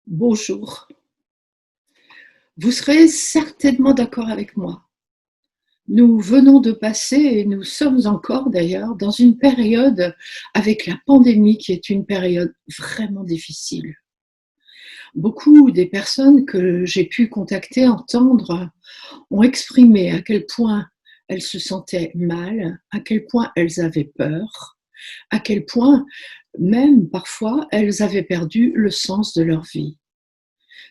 Bonjour. Vous serez certainement d'accord avec moi. Nous venons de passer, et nous sommes encore d'ailleurs, dans une période avec la pandémie qui est une période vraiment difficile. Beaucoup des personnes que j'ai pu contacter, entendre, ont exprimé à quel point elles se sentaient mal, à quel point elles avaient peur, à quel point même parfois elles avaient perdu le sens de leur vie.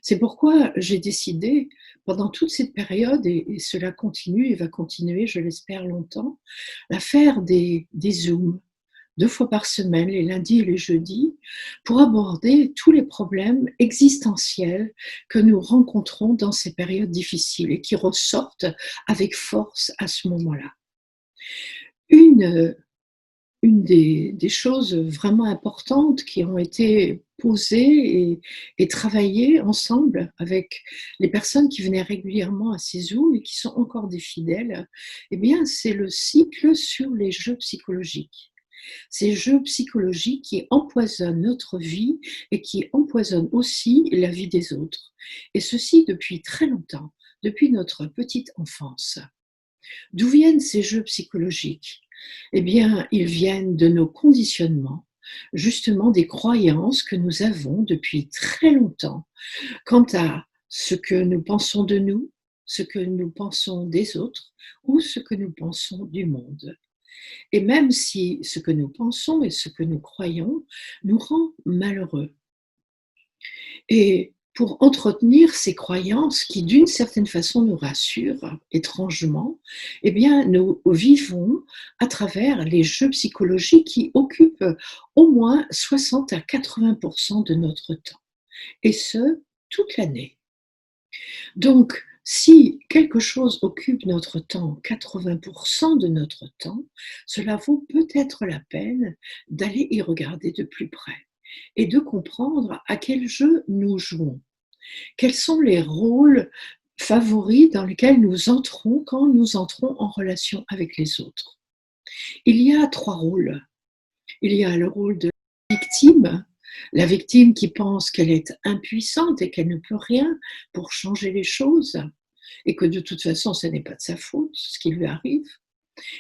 C'est pourquoi j'ai décidé, pendant toute cette période, et cela continue et va continuer, je l'espère longtemps, à faire des Zooms 2 fois par semaine, les lundis et les jeudis, pour aborder tous les problèmes existentiels que nous rencontrons dans ces périodes difficiles et qui ressortent avec force à ce moment-là. Une, une des choses vraiment importantes qui ont été posées et travaillées ensemble avec les personnes qui venaient régulièrement à ces Zooms et qui sont encore des fidèles, eh bien, c'est le cycle sur les jeux psychologiques. Ces jeux psychologiques qui empoisonnent notre vie et qui empoisonnent aussi la vie des autres. Et ceci depuis très longtemps, depuis notre petite enfance. D'où viennent ces jeux psychologiques? Eh bien, ils viennent de nos conditionnements, justement des croyances que nous avons depuis très longtemps quant à ce que nous pensons de nous, ce que nous pensons des autres ou ce que nous pensons du monde. Et même si ce que nous pensons et ce que nous croyons nous rend malheureux. Et pour entretenir ces croyances qui, d'une certaine façon, nous rassurent étrangement, eh bien, nous vivons à travers les jeux psychologiques qui occupent au moins 60 à 80 de notre temps, et ce, toute l'année. Donc, si quelque chose occupe notre temps, 80 de notre temps, cela vaut peut-être la peine d'aller y regarder de plus près et de comprendre à quel jeu nous jouons. Quels sont les rôles favoris dans lesquels nous entrons quand nous entrons en relation avec les autres? Il y a 3 rôles. Il y a le rôle de victime, la victime qui pense qu'elle est impuissante et qu'elle ne peut rien pour changer les choses et que de toute façon, ce n'est pas de sa faute, ce qui lui arrive.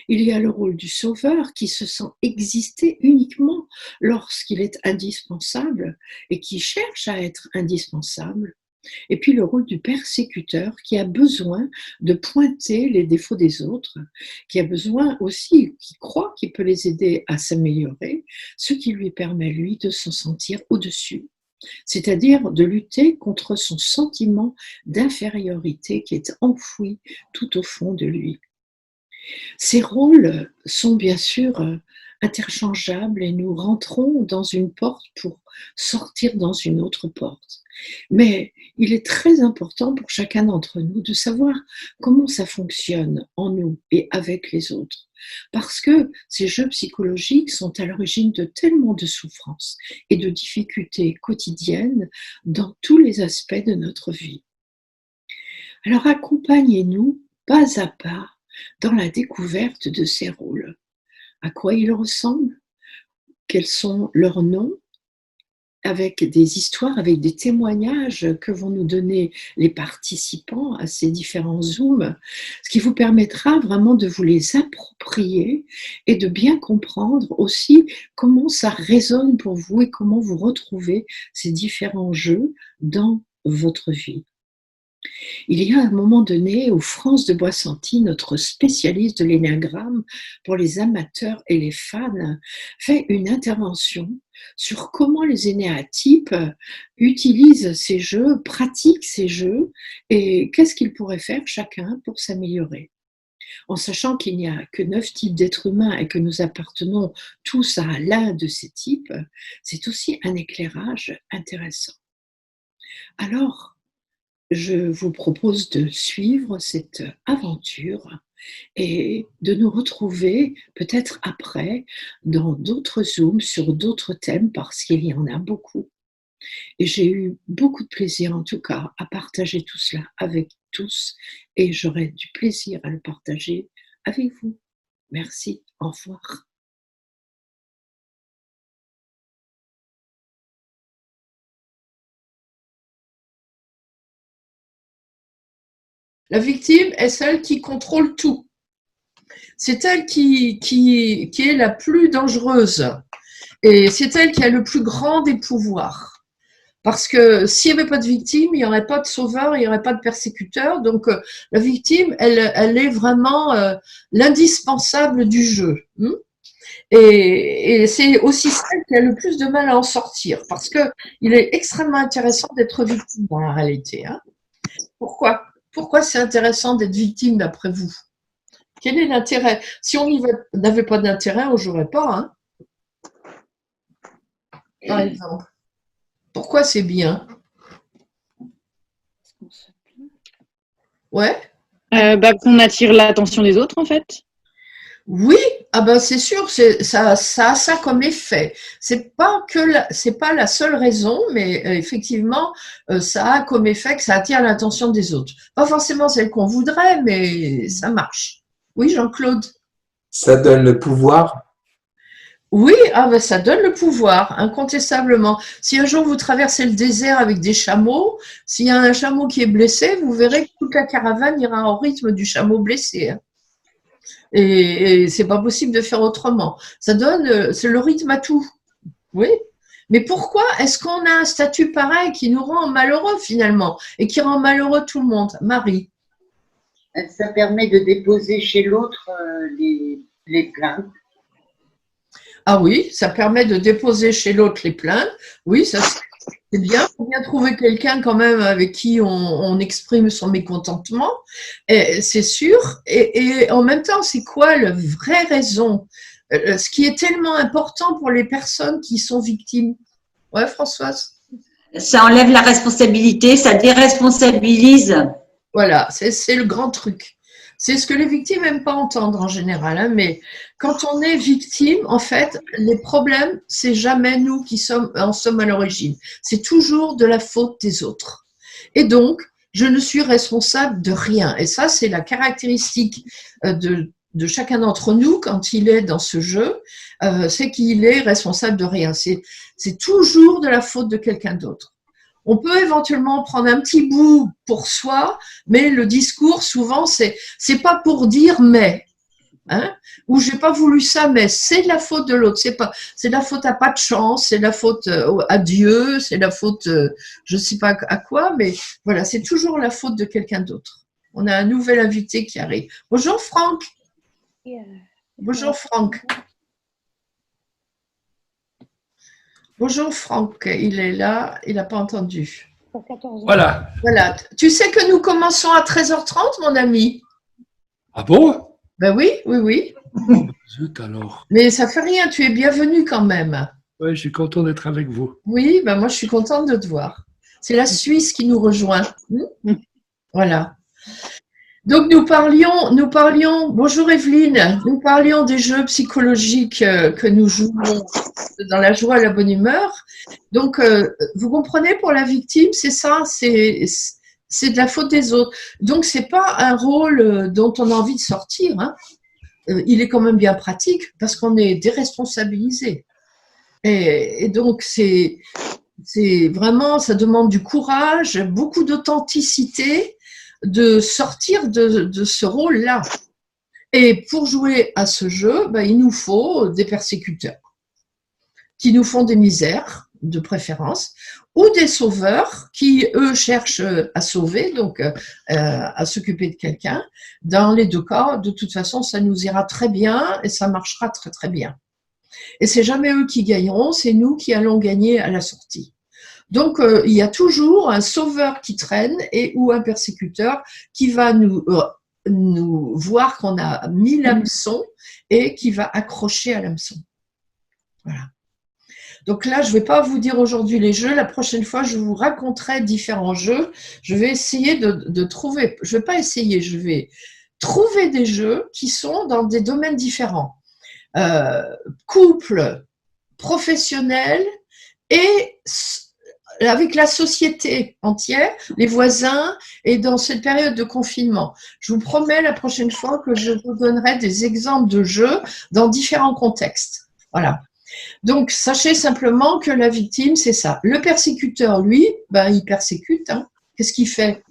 Il y a le rôle du sauveur qui se sent exister uniquement lorsqu'il est indispensable et qui cherche à être indispensable. Et puis le rôle du persécuteur qui a besoin de pointer les défauts des autres, qui a besoin aussi, qui croit qu'il peut les aider à s'améliorer, ce qui lui permet, lui, de se sentir au-dessus, c'est-à-dire de lutter contre son sentiment d'infériorité qui est enfoui tout au fond de lui. Ces rôles sont bien sûr interchangeables et nous rentrons dans une porte pour sortir dans une autre porte. Mais il est très important pour chacun d'entre nous de savoir comment ça fonctionne en nous et avec les autres. Parce que ces jeux psychologiques sont à l'origine de tellement de souffrances et de difficultés quotidiennes dans tous les aspects de notre vie. Alors accompagnez-nous pas à pas dans la découverte de ces rôles. À quoi ils ressemblent? Quels sont leurs noms? Avec des histoires, avec des témoignages que vont nous donner les participants à ces différents Zooms, ce qui vous permettra vraiment de vous les approprier et de bien comprendre aussi comment ça résonne pour vous et comment vous retrouvez ces différents jeux dans votre vie. Il y a un moment donné où France de Boissanti, notre spécialiste de l'énéagramme pour les amateurs et les fans, fait une intervention sur comment les énéatypes utilisent ces jeux, pratiquent ces jeux et qu'est-ce qu'ils pourraient faire chacun pour s'améliorer. En sachant qu'il n'y a que 9 types d'êtres humains et que nous appartenons tous à l'un de ces types, c'est aussi un éclairage intéressant. Alors, je vous propose de suivre cette aventure et de nous retrouver peut-être après dans d'autres Zooms sur d'autres thèmes parce qu'il y en a beaucoup. Et j'ai eu beaucoup de plaisir en tout cas à partager tout cela avec tous et j'aurai du plaisir à le partager avec vous. Merci, au revoir. La victime est celle qui contrôle tout. C'est elle qui est la plus dangereuse. Et c'est elle qui a le plus grand des pouvoirs. Parce que s'il n'y avait pas de victime, il n'y aurait pas de sauveur, il n'y aurait pas de persécuteur. Donc la victime, elle est vraiment l'indispensable du jeu. Et c'est aussi celle qui a le plus de mal à en sortir. Parce qu'il est extrêmement intéressant d'être victime dans la réalité. Pourquoi? Pourquoi c'est intéressant d'être victime d'après vous? Quel est l'intérêt? Si on n'avait pas d'intérêt, on ne jouerait pas. Par exemple. Pourquoi c'est bien? Ouais. Qu'on attire l'attention des autres, en fait. Oui, ah ben c'est sûr, ça a ça comme effet. C'est pas la seule raison, mais effectivement, ça a comme effet que ça attire l'attention des autres. Pas forcément celle qu'on voudrait, mais ça marche. Oui, Jean-Claude. Ça donne le pouvoir. Oui, ah ben ça donne le pouvoir, incontestablement. Si un jour vous traversez le désert avec des chameaux, s'il y a un chameau qui est blessé, vous verrez que toute la caravane ira au rythme du chameau blessé. Et c'est pas possible de faire autrement. Ça donne, c'est le rythme à tout. Oui. Mais pourquoi est-ce qu'on a un statut pareil qui nous rend malheureux finalement et qui rend malheureux tout le monde? Marie. Ça permet de déposer chez l'autre les plaintes. Ah oui, ça permet de déposer chez l'autre les plaintes. Oui, ça c'est bien. Il faut bien trouver quelqu'un quand même avec qui on exprime son mécontentement. C'est sûr. Et en même temps, c'est quoi la vraie raison? Ce qui est tellement important pour les personnes qui sont victimes. Ouais, Françoise? Ça enlève la responsabilité, ça déresponsabilise. Voilà, c'est le grand truc. C'est ce que les victimes n'aiment pas entendre en général, mais quand on est victime, en fait, les problèmes, c'est jamais nous qui en sommes à l'origine. C'est toujours de la faute des autres. Et donc, je ne suis responsable de rien. Et ça, c'est la caractéristique de chacun d'entre nous quand il est dans ce jeu, c'est qu'il est responsable de rien. C'est toujours de la faute de quelqu'un d'autre. On peut éventuellement prendre un petit bout pour soi, mais le discours, souvent, c'est pas pour dire mais, ou j'ai pas voulu ça, mais c'est de la faute de l'autre. C'est de la faute à pas de chance, c'est de la faute à Dieu, c'est de la faute, je sais pas à quoi, mais voilà, c'est toujours la faute de quelqu'un d'autre. On a un nouvel invité qui arrive. Bonjour Franck. Bonjour Franck. Bonjour Franck, il est là, il n'a pas entendu. Voilà. Voilà. Tu sais que nous commençons à 13h30, mon ami? Ah bon? Ben oui, oui, oui. Oh, zut alors. Mais ça fait rien, tu es bienvenu quand même. Ouais, je suis content d'être avec vous. Oui, ben moi je suis contente de te voir. C'est la Suisse qui nous rejoint. Voilà. Donc nous parlions, bonjour Evelyne, nous parlions des jeux psychologiques que nous jouons dans la joie et la bonne humeur. Donc vous comprenez, pour la victime, c'est ça, c'est de la faute des autres. Donc c'est pas un rôle dont on a envie de sortir. Il est quand même bien pratique parce qu'on est déresponsabilisé. Et donc c'est vraiment, ça demande du courage, beaucoup d'authenticité, de sortir de ce rôle-là. Et pour jouer à ce jeu, il nous faut des persécuteurs qui nous font des misères, de préférence, ou des sauveurs qui, eux, cherchent à sauver, donc à s'occuper de quelqu'un. Dans les deux cas, de toute façon, ça nous ira très bien et ça marchera très très bien. Et c'est jamais eux qui gagneront, c'est nous qui allons gagner à la sortie. Donc, il y a toujours un sauveur qui traîne ou un persécuteur qui va nous voir qu'on a mis l'hameçon et qui va accrocher à l'hameçon. Voilà. Donc là, je ne vais pas vous dire aujourd'hui les jeux. La prochaine fois, je vous raconterai différents jeux. Je vais essayer de trouver, je ne vais pas essayer, je vais trouver des jeux qui sont dans des domaines différents. Couple, professionnel et avec la société entière, les voisins, et dans cette période de confinement. Je vous promets la prochaine fois que je vous donnerai des exemples de jeux dans différents contextes. Voilà. Donc, sachez simplement que la victime, c'est ça. Le persécuteur, lui, il persécute. Qu'est-ce qu'il fait?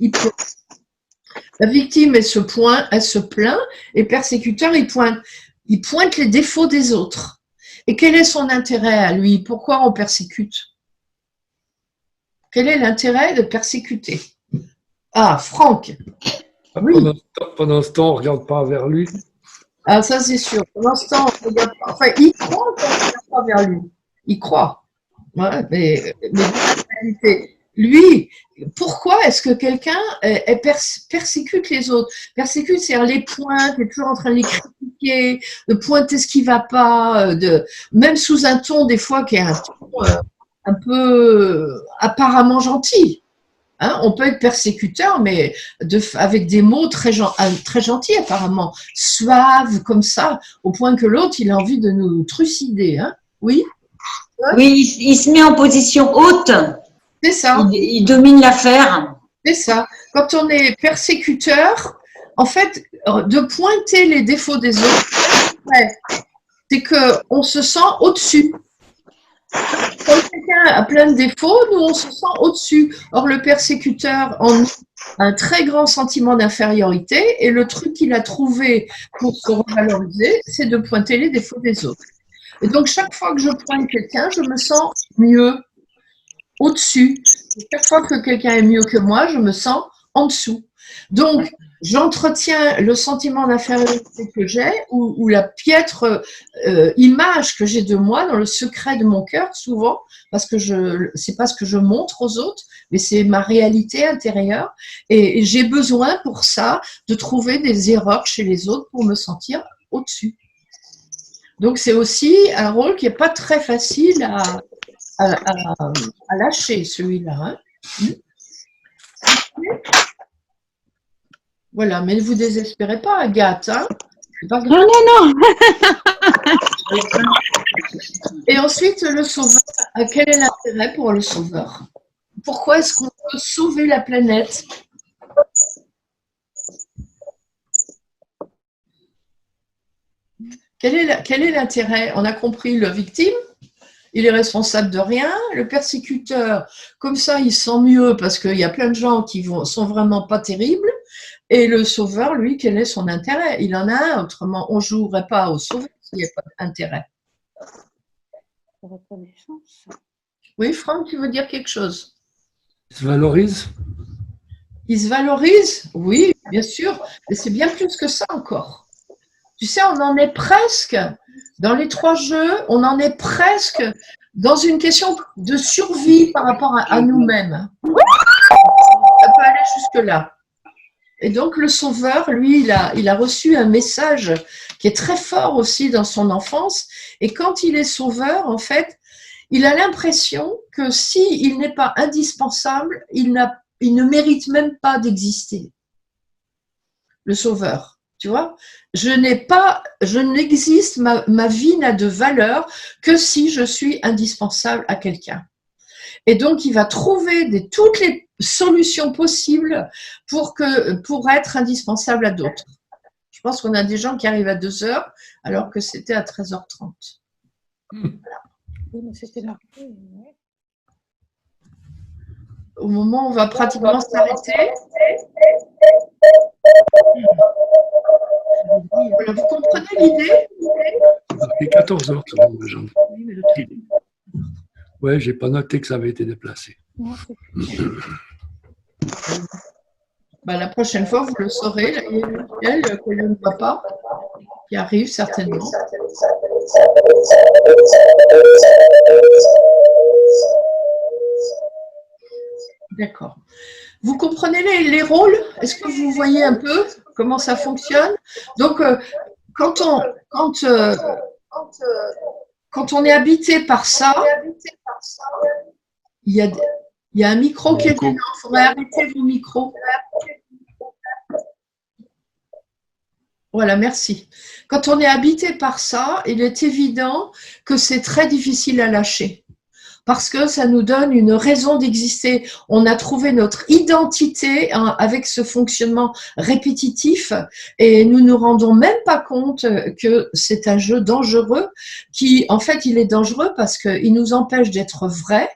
La victime, elle se plaint, et le persécuteur, il pointe les défauts des autres. Et quel est son intérêt à lui? Pourquoi on persécute? Quel est l'intérêt de persécuter? Ah, Franck. Oui. Pendant ce temps, on ne regarde pas vers lui. Ah, ça c'est sûr. Pour l'instant, on regarde pas. Enfin, il croit qu'on ne regarde pas vers lui. Il croit. Ouais, mais en réalité, lui, pourquoi est-ce que quelqu'un persécute les autres? Persécute, c'est-à-dire les pointe, est toujours en train de les critiquer, de pointer ce qui ne va pas, même sous un ton des fois qui est un ton un peu apparemment gentil. Hein, on peut être persécuteur, mais avec des mots très gentils apparemment, suaves comme ça, au point que l'autre, il a envie de nous trucider. Hein. Oui. Oui, il se met en position haute. C'est ça. Il domine l'affaire. C'est ça. Quand on est persécuteur, en fait, de pointer les défauts des autres, c'est qu'on se sent au-dessus. Quand quelqu'un a plein de défauts, nous, on se sent au-dessus. Or, le persécuteur en a un très grand sentiment d'infériorité et le truc qu'il a trouvé pour se revaloriser, c'est de pointer les défauts des autres. Et donc, chaque fois que je pointe quelqu'un, je me sens mieux, au-dessus. Chaque fois que quelqu'un est mieux que moi, je me sens en dessous. Donc, j'entretiens le sentiment d'infériorité que j'ai ou la piètre image que j'ai de moi dans le secret de mon cœur, souvent, parce que c'est pas ce que je montre aux autres, mais c'est ma réalité intérieure. Et j'ai besoin pour ça de trouver des erreurs chez les autres pour me sentir au-dessus. Donc, c'est aussi un rôle qui n'est pas très facile à lâcher, celui-là. Hein. Voilà, mais ne vous désespérez pas, Agathe. Hein, non, non, non. Et ensuite, le sauveur. Quel est l'intérêt pour le sauveur? Pourquoi est-ce qu'on peut sauver la planète? Quel est l'intérêt? On a compris le victime. Il est responsable de rien. Le persécuteur, comme ça, il sent mieux parce qu'il y a plein de gens qui sont vraiment pas terribles. Et le sauveur, lui, quel est son intérêt? Il en a un, autrement, on ne jouerait pas au sauveur s'il n'y a pas d'intérêt. Reconnaissance. Oui, Franck, tu veux dire quelque chose? Il se valorise? Il se valorise? Oui, bien sûr. Mais c'est bien plus que ça encore. Tu sais, on en est presque, dans les 3 jeux, on en est presque dans une question de survie par rapport à nous-mêmes. Ça peut aller jusque-là. Et donc, le sauveur, lui, il a reçu un message qui est très fort aussi dans son enfance. Et quand il est sauveur, en fait, il a l'impression que s'il n'est pas indispensable, il ne mérite même pas d'exister. Le sauveur, tu vois, je n'existe, ma vie n'a de valeur que si je suis indispensable à quelqu'un. Et donc, il va trouver toutes les solutions possibles pour être indispensable à d'autres. Je pense qu'on a des gens qui arrivent à 2h alors que c'était à 13h30. Voilà. Oui, mais c'était marqué. Ouais. Au moment où on va pratiquement s'arrêter. Voilà, vous comprenez l'idée? C'est 14h. Ouais, j'ai pas noté que ça avait été déplacé. Bah, la prochaine fois, vous le saurez. Là, il y a Michel que je ne vois pas, qui arrive certainement. D'accord. Vous comprenez les rôles? Est-ce que vous voyez un peu comment ça fonctionne? Donc, quand on est habité par ça, il y a un micro qui est dedans. Il faudrait arrêter vos micros. Voilà, merci. Quand on est habité par ça, il est évident que c'est très difficile à lâcher. Parce que ça nous donne une raison d'exister. On a trouvé notre identité avec ce fonctionnement répétitif et nous nous rendons même pas compte que c'est un jeu dangereux qui, en fait, il est dangereux parce qu'il nous empêche d'être vrais.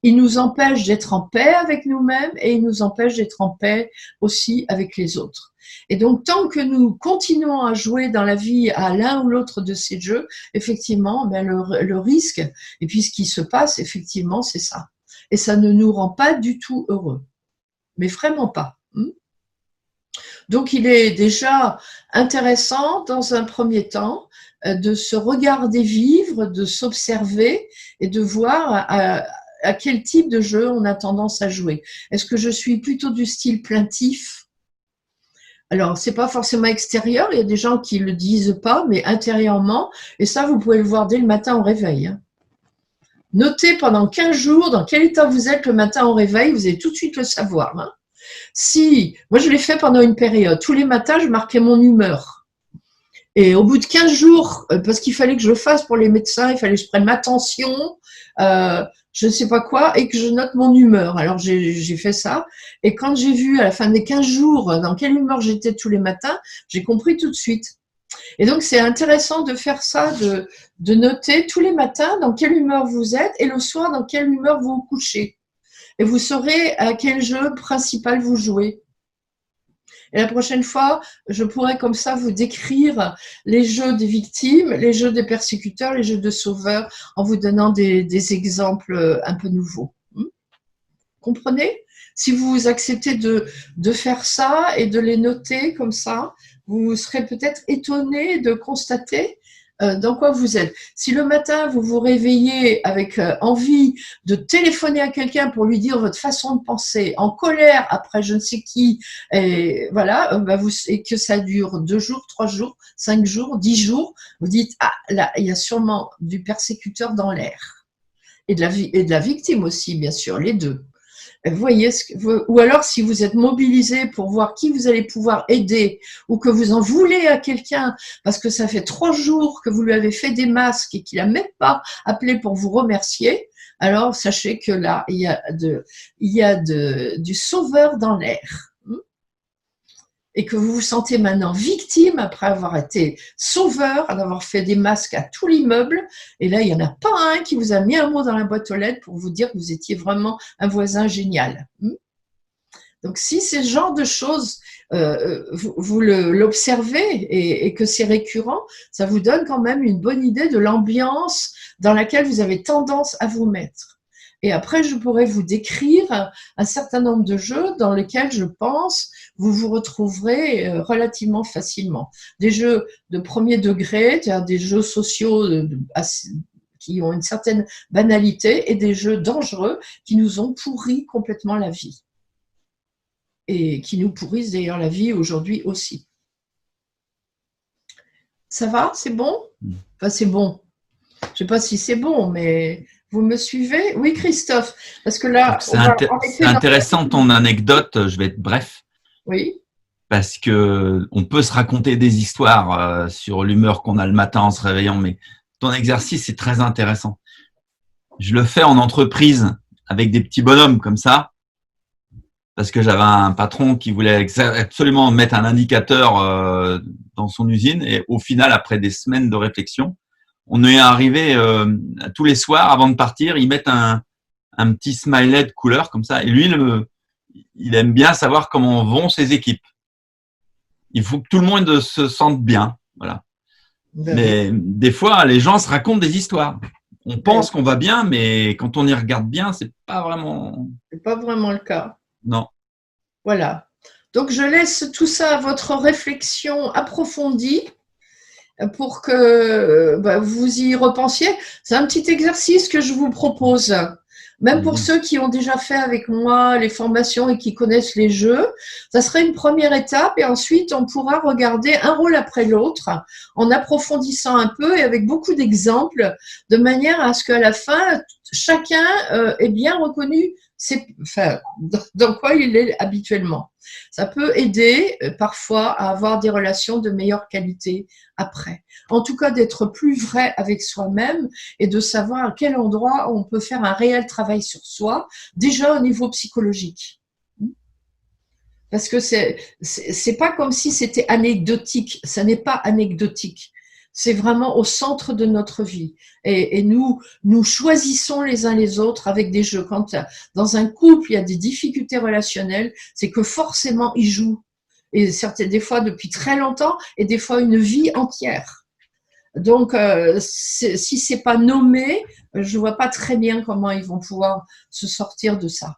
il nous empêche d'être en paix avec nous-mêmes et il nous empêche d'être en paix aussi avec les autres. Et donc, tant que nous continuons à jouer dans la vie à l'un ou l'autre de ces jeux, effectivement, ben le risque, et puis ce qui se passe, effectivement, c'est ça. Et ça ne nous rend pas du tout heureux. Mais vraiment pas. Donc, il est déjà intéressant, dans un premier temps, de se regarder vivre, de s'observer et de voir à quel type de jeu on a tendance à jouer. Est-ce que je suis plutôt du style plaintif ? Alors, c'est pas forcément extérieur, il y a des gens qui le disent pas, mais intérieurement, et ça, vous pouvez le voir dès le matin au réveil. Notez pendant 15 jours dans quel état vous êtes le matin au réveil, vous allez tout de suite le savoir. Si, moi je l'ai fait pendant une période, tous les matins, je marquais mon humeur. Et au bout de 15 jours, parce qu'il fallait que je le fasse pour les médecins, il fallait que je prenne ma tension, je ne sais pas quoi, et que je note mon humeur. Alors, j'ai fait ça. Et quand j'ai vu à la fin des 15 jours dans quelle humeur j'étais tous les matins, j'ai compris tout de suite. Et donc, c'est intéressant de faire ça, de noter tous les matins dans quelle humeur vous êtes et le soir dans quelle humeur vous vous couchez. Et vous saurez à quel jeu principal vous jouez. Et la prochaine fois, je pourrai comme ça vous décrire les jeux des victimes, les jeux des persécuteurs, les jeux de sauveurs, en vous donnant des exemples un peu nouveaux. Comprenez ? Si vous acceptez de faire ça et de les noter comme ça, vous serez peut-être étonné de constater dans quoi vous êtes. Si le matin, vous vous réveillez avec envie de téléphoner à quelqu'un pour lui dire votre façon de penser, en colère après je ne sais qui, et voilà, et que ça dure 2 jours, 3 jours, 5 jours, 10 jours, vous dites, ah là, il y a sûrement du persécuteur dans l'air. Et de la victime aussi, bien sûr, les deux. Vous voyez, ou alors si vous êtes mobilisé pour voir qui vous allez pouvoir aider ou que vous en voulez à quelqu'un parce que ça fait 3 jours que vous lui avez fait des masques et qu'il n'a même pas appelé pour vous remercier, alors sachez que là, il y a du sauveur dans l'air. Et que vous vous sentez maintenant victime après avoir été sauveur, d'avoir fait des masques à tout l'immeuble. Et là, il n'y en a pas un qui vous a mis un mot dans la boîte aux lettres pour vous dire que vous étiez vraiment un voisin génial. Donc, si ce genre de choses, vous l'observez et que c'est récurrent, ça vous donne quand même une bonne idée de l'ambiance dans laquelle vous avez tendance à vous mettre. Et après, je pourrais vous décrire un certain nombre de jeux dans lesquels je pense vous vous retrouverez relativement facilement. Des jeux de premier degré, c'est-à-dire des jeux sociaux qui ont une certaine banalité et des jeux dangereux qui nous ont pourri complètement la vie. Et qui nous pourrissent d'ailleurs la vie aujourd'hui aussi. Ça va? C'est bon? Enfin, c'est bon. Je ne sais pas si c'est bon, mais... Vous me suivez? Oui, Christophe. Parce que là, c'est intéressant ton anecdote. Je vais être bref. Oui. Parce que on peut se raconter des histoires sur l'humeur qu'on a le matin en se réveillant, mais ton exercice est très intéressant. Je le fais en entreprise avec des petits bonhommes comme ça, parce que j'avais un patron qui voulait absolument mettre un indicateur dans son usine, et au final, après des semaines de réflexion, on est arrivé tous les soirs avant de partir, ils mettent un petit smiley de couleur comme ça. Et lui, il aime bien savoir comment vont ses équipes. Il faut que tout le monde se sente bien, voilà. Mais des fois, les gens se racontent des histoires. On pense qu'on va bien, mais quand on y regarde bien, c'est pas vraiment le cas. Non. Voilà. Donc, je laisse tout ça à votre réflexion approfondie. Pour que vous y repensiez. C'est un petit exercice que je vous propose. Même pour ceux qui ont déjà fait avec moi les formations et qui connaissent les jeux, ça serait une première étape et ensuite on pourra regarder un rôle après l'autre en approfondissant un peu et avec beaucoup d'exemples de manière à ce qu'à la fin, chacun ait bien reconnu dans quoi il est habituellement. Ça peut aider parfois à avoir des relations de meilleure qualité après. En tout cas, d'être plus vrai avec soi-même et de savoir à quel endroit on peut faire un réel travail sur soi, déjà au niveau psychologique. Parce que c'est pas comme si c'était anecdotique. Ça n'est pas anecdotique. c'est vraiment au centre de notre vie. Et nous choisissons les uns les autres avec des jeux. Quand dans un couple, il y a des difficultés relationnelles, c'est que forcément, ils jouent. Et certaines, des fois depuis très longtemps, et des fois une vie entière. Donc, si c'est pas nommé, je vois pas très bien comment ils vont pouvoir se sortir de ça.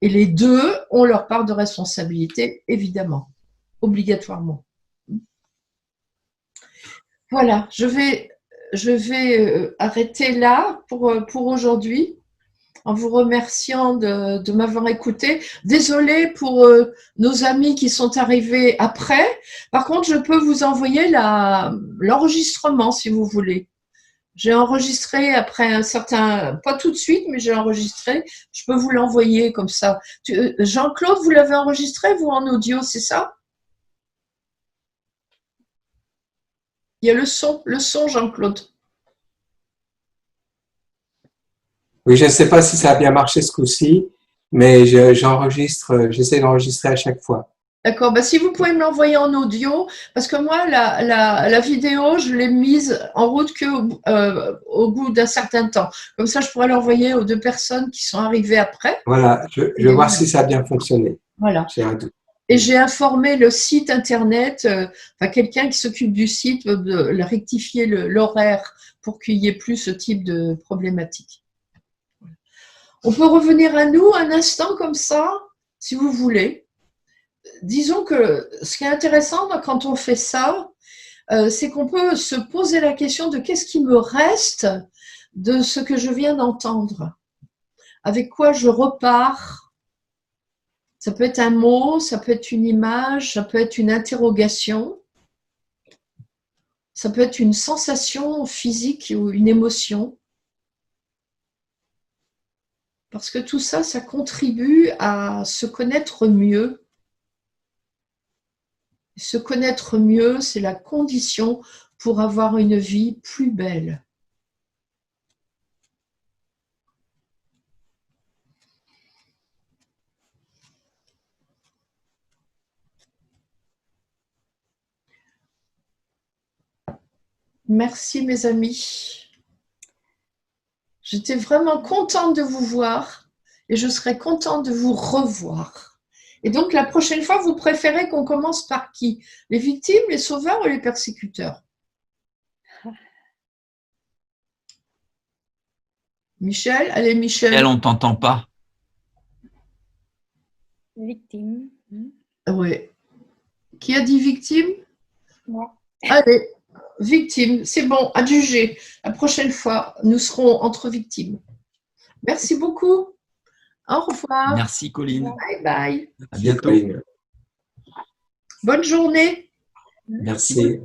Et les deux ont leur part de responsabilité, évidemment, obligatoirement. Voilà, je vais arrêter là pour aujourd'hui, en vous remerciant de m'avoir écouté. Désolée pour nos amis qui sont arrivés après. Par contre, je peux vous envoyer l'enregistrement si vous voulez. J'ai enregistré après un certain, pas tout de suite, mais j'ai enregistré. Je peux vous l'envoyer comme ça. Jean-Claude, vous l'avez enregistré, vous, en audio, c'est ça? Il y a le son Jean-Claude. Oui, je ne sais pas si ça a bien marché ce coup-ci, mais j'essaie d'enregistrer à chaque fois. D'accord, bah, si vous pouvez me l'envoyer en audio, parce que moi, la vidéo, je l'ai mise en route au bout d'un certain temps. Comme ça, je pourrais l'envoyer aux deux personnes qui sont arrivées après. Voilà, je vais voir si ça a bien fonctionné. Voilà. J'ai un doute. Et j'ai informé le site internet, quelqu'un qui s'occupe du site, de rectifier l'horaire pour qu'il n'y ait plus ce type de problématique. On peut revenir à nous un instant comme ça, si vous voulez. Disons que ce qui est intéressant quand on fait ça, c'est qu'on peut se poser la question de qu'est-ce qui me reste de ce que je viens d'entendre. Avec quoi je repars. Ça peut être un mot, ça peut être une image, ça peut être une interrogation, ça peut être une sensation physique ou une émotion. Parce que tout ça, ça contribue à se connaître mieux. Se connaître mieux, c'est la condition pour avoir une vie plus belle. Merci mes amis. J'étais vraiment contente de vous voir et je serai contente de vous revoir. Et donc la prochaine fois, vous préférez qu'on commence par qui? Les victimes, les sauveurs ou les persécuteurs? Michel, allez Michel. Elle, on t'entend pas. Victime. Oui. Qui a dit victime? Moi. Allez, victime, c'est bon, adjugé. La prochaine fois, nous serons entre victimes. Merci beaucoup. Au revoir. Merci, Colline. Bye bye. À bientôt. Colline. Bonne journée. Merci.